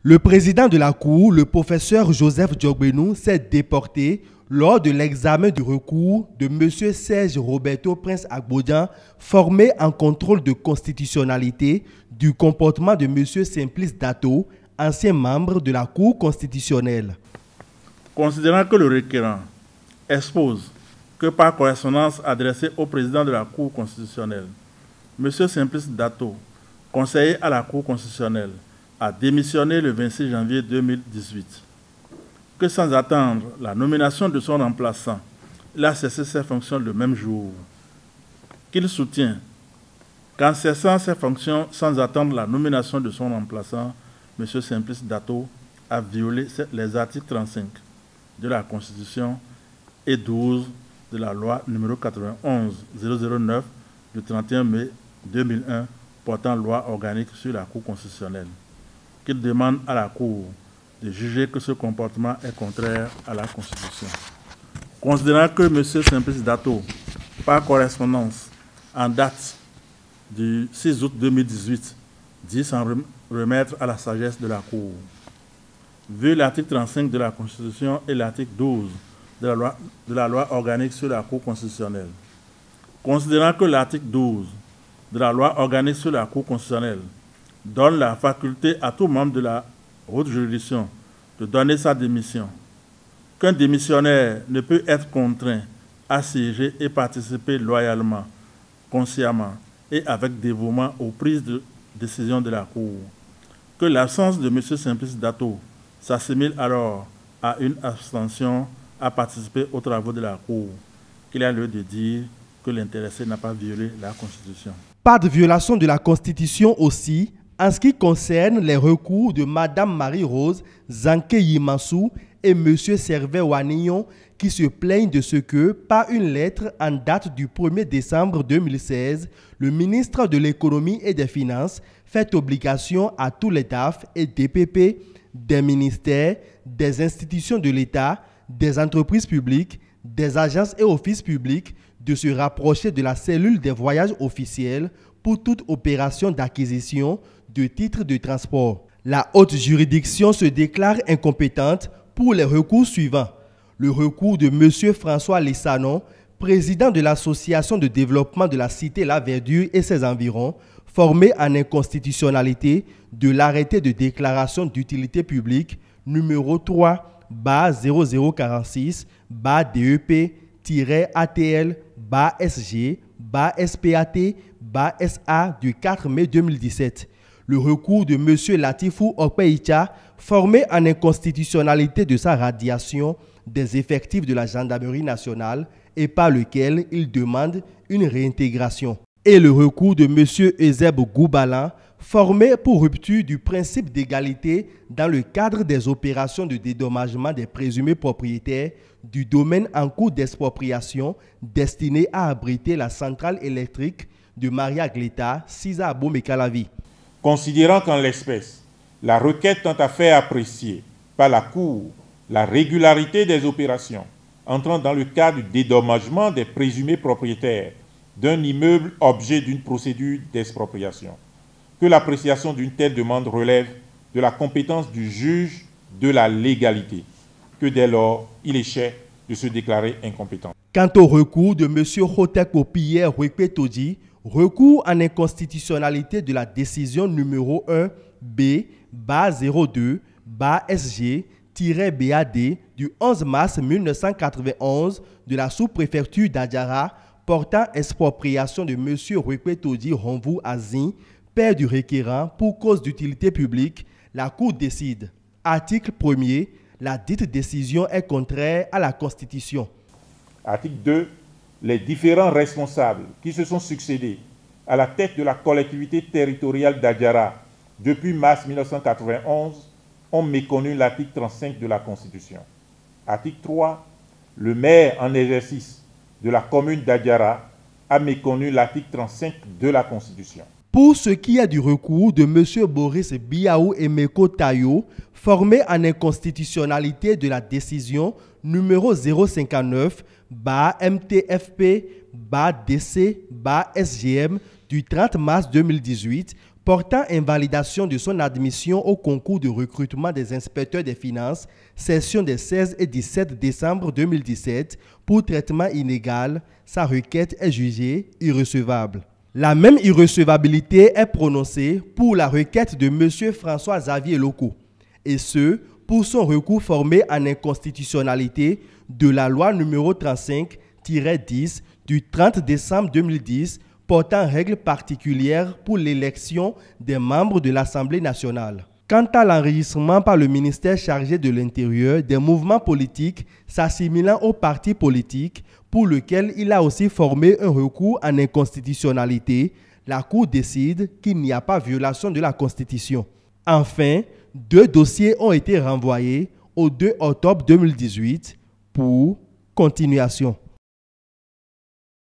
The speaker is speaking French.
Le président de la Cour, le professeur Joseph Diogbenou, s'est déporté lors de l'examen du recours de M. Serge Roberto Prince Agbodian, formé en contrôle de constitutionnalité du comportement de M. Simplice Dato, ancien membre de la Cour constitutionnelle. Considérant que le requérant expose que par correspondance adressée au président de la Cour constitutionnelle, M. Simplice Dato, conseiller à la Cour constitutionnelle, a démissionné le 26 janvier 2018, que sans attendre la nomination de son remplaçant, il a cessé ses fonctions le même jour, qu'il soutient qu'en cessant ses fonctions sans attendre la nomination de son remplaçant, M. Simplice Dato a violé les articles 35 de la Constitution et 12 de la loi numéro 91-009 du 31 mai 2001 portant loi organique sur la Cour constitutionnelle, qu'il demande à la Cour de juger que ce comportement est contraire à la Constitution. Considérant que M. Simplice Dato, par correspondance en date du 6 août 2018, dit s'en remettre à la sagesse de la Cour, vu l'article 35 de la Constitution et l'article 12 de la loi organique sur la Cour constitutionnelle, considérant que l'article 12 de la loi organique sur la Cour constitutionnelle donne la faculté à tout membre de la haute juridiction de donner sa démission, qu'un démissionnaire ne peut être contraint à siéger et participer loyalement, consciemment et avec dévouement aux prises de décision de la Cour, que l'absence de M. Simplice Dato s'assimile alors à une abstention à participer aux travaux de la Cour, qu'il y a lieu de dire que l'intéressé n'a pas violé la Constitution. Pas de violation de la Constitution aussi en ce qui concerne les recours de Mme Marie-Rose Zanké Yimansou et M. Servet Wanignon qui se plaignent de ce que, par une lettre en date du 1er décembre 2016, le ministre de l'Économie et des Finances fait obligation à tous les DAF et DPP, des ministères, des institutions de l'État, des entreprises publiques, des agences et offices publics de se rapprocher de la cellule des voyages officiels pour toute opération d'acquisition de titres de transport. La haute juridiction se déclare incompétente pour les recours suivants. Le recours de M. François Lessanon, président de l'Association de développement de la cité La Verdure et ses environs, formé en inconstitutionnalité de l'arrêté de déclaration d'utilité publique numéro 3-046-DEP-ATL-SG-SPAT-SA du 4 mai 2017. Le recours de M. Latifou Okpeicha, formé en inconstitutionnalité de sa radiation des effectifs de la gendarmerie nationale et par lequel il demande une réintégration. Et le recours de M. Ezeb Goubalan, formé pour rupture du principe d'égalité dans le cadre des opérations de dédommagement des présumés propriétaires du domaine en cours d'expropriation destiné à abriter la centrale électrique de Maria Gleta, Sisa Abomey-Calavi. Considérant qu'en l'espèce, la requête tend à faire apprécier par la Cour la régularité des opérations entrant dans le cadre du dédommagement des présumés propriétaires d'un immeuble objet d'une procédure d'expropriation, que l'appréciation d'une telle demande relève de la compétence du juge de la légalité, que dès lors, il échait de se déclarer incompétent. Quant au recours de M. Hoteko Pierre Wekpetoji, recours en inconstitutionnalité de la décision numéro 1B-02-SG-BAD du 11 mars 1991 de la sous-préfecture d'Adjara portant expropriation de M. Wekpetoji Honvou Azin, père du requérant pour cause d'utilité publique, la Cour décide. Article 1er. La dite décision est contraire à la Constitution. Article 2. Les différents responsables qui se sont succédés à la tête de la collectivité territoriale d'Adjara depuis mars 1991 ont méconnu l'article 35 de la Constitution. Article 3. Le maire en exercice de la commune d'Adjara a méconnu l'article 35 de la Constitution. Pour ce qui est du recours de M. Boris Biaou Emeko Tayo, formé en inconstitutionnalité de la décision numéro 059-MTFP-DC-SGM du 30 mars 2018 portant invalidation de son admission au concours de recrutement des inspecteurs des finances, session des 16 et 17 décembre 2017, pour traitement inégal, sa requête est jugée irrecevable. La même irrecevabilité est prononcée pour la requête de M. François-Xavier Loko, et ce, pour son recours formé en inconstitutionnalité de la loi numéro 35-10 du 30 décembre 2010 portant règles particulières pour l'élection des membres de l'Assemblée nationale. Quant à l'enregistrement par le ministère chargé de l'Intérieur des mouvements politiques s'assimilant aux partis politiques, pour lequel il a aussi formé un recours en inconstitutionnalité, la Cour décide qu'il n'y a pas violation de la Constitution. Enfin, 2 dossiers ont été renvoyés au 2 octobre 2018 pour continuation.